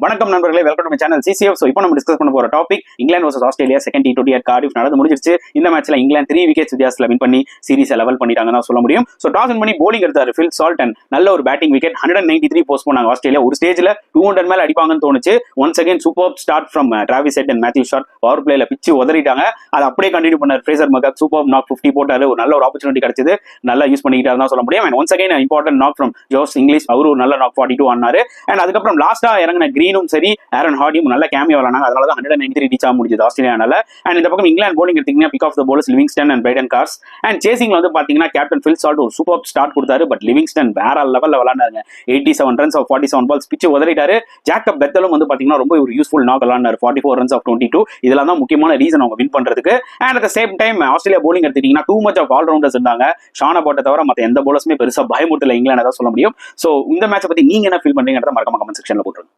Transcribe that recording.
வணக்கம் நண்பர்களே, welcome to my channel CCF. So இப்போ நம்ம டிஸ்கஸ் பண்ண போற topic England versus Australia second T20 at Cardiff நடந்து முடிஞ்சிருச்சு. இந்த மேட்ச்ல இங்கிலாந்து 3 விக்கெட்ஸ் வித்தியாசத்துல வின் பண்ணி சீரிஸ் லெவல் பண்ணிட்டாங்க தான் சொல்ல முடியும். ஸோ டாஸ் வின் பண்ணி போலிங் எடுத்தாரு ஃபில் சால்டன். நல்ல ஒரு பேட்டிங் விக்கெட் 193 போஸ்ட் பண்ணாங்க ஆஸ்திரேலியா. ஒரு ஸ்டேஜ்ல 200 மேல அடிப்பாங்கன்னு தோணுச்சு. Once again super start from Travis Head and Matthew Short. Power பிளேல பிச்சு உதறிட்டாங்க. அதை அப்படியே கண்டினியூ பண்ணார் ஃப்ரேசர் மெக்கப். சூப்பர் நாக் 50 போட்டாரு. ஒரு நல்ல ஒரு ஆப்பர்ச்சுனிட்டி கிடைச்சது. நல்லா யூஸ் பண்ணிக்கிட்டாரு தான் சொல்ல முடியும். And once again important knock from Jose English. அவரு ஒரு நல்ல நாக் 42 ஆனாரு. அண்ட் அதுக்கப்புறம் லாஸ்டா இறங்கின கிரீனும் சரி, ஆரன் ஹார்டியும் நல்ல கேமியோ விளாண்டாங்க. அதனால தான் 193 ரீச் ஆக முடிஞ்சது ஆஸ்திரேலியானால. அண்ட் இந்த பக்கம் இங்கிலாந்து போலிங் எடுத்தீங்கன்னா pick of the bowlers Livingstone and Brydon Carse. And சேசிங்ல வந்து பாத்தீங்கன்னா கேப்டன் ஃபில் சால்ட் ஒரு சூப்பர் ஸ்டார்ட் கொடுத்தாரு. பட் லிவிங்ஸ்டன் வேற லெவல்ல விளாண்டாங்க. 87 ரன்ஸ் ஆஃப் 47 பால்ஸ் பிச்சு உதறிட்டாரு. ஜாக்கப் பெத்தலும் வந்து பாத்தீங்கன்னா ரொம்ப ஒரு யூஸ்ஃபுல் நாக் விளாண்டாரு. 44 ரன்ஸ் ஆஃப் 22. இதெல்லாம் தான் முக்கியமான ரீசன் அவங்க வின் பண்றதுக்கு. And at same time Australia bowling எடுத்துட்டீங்கன்னா too much of all rounders இருந்தாங்க. ஷானா போட்ட தவிர மற்ற எந்த போலர்ஸுமே பெருசா பயமுறுத்தல இங்கிலாந்து தான் சொல்ல முடியும். ஸோ இந்த மேட்சை பத்தி நீங்க என்ன ஃபீல் பண்றீங்கன்றத மறக்காம கமெண்ட் செக்ஷன்ல போட்டுருங்க.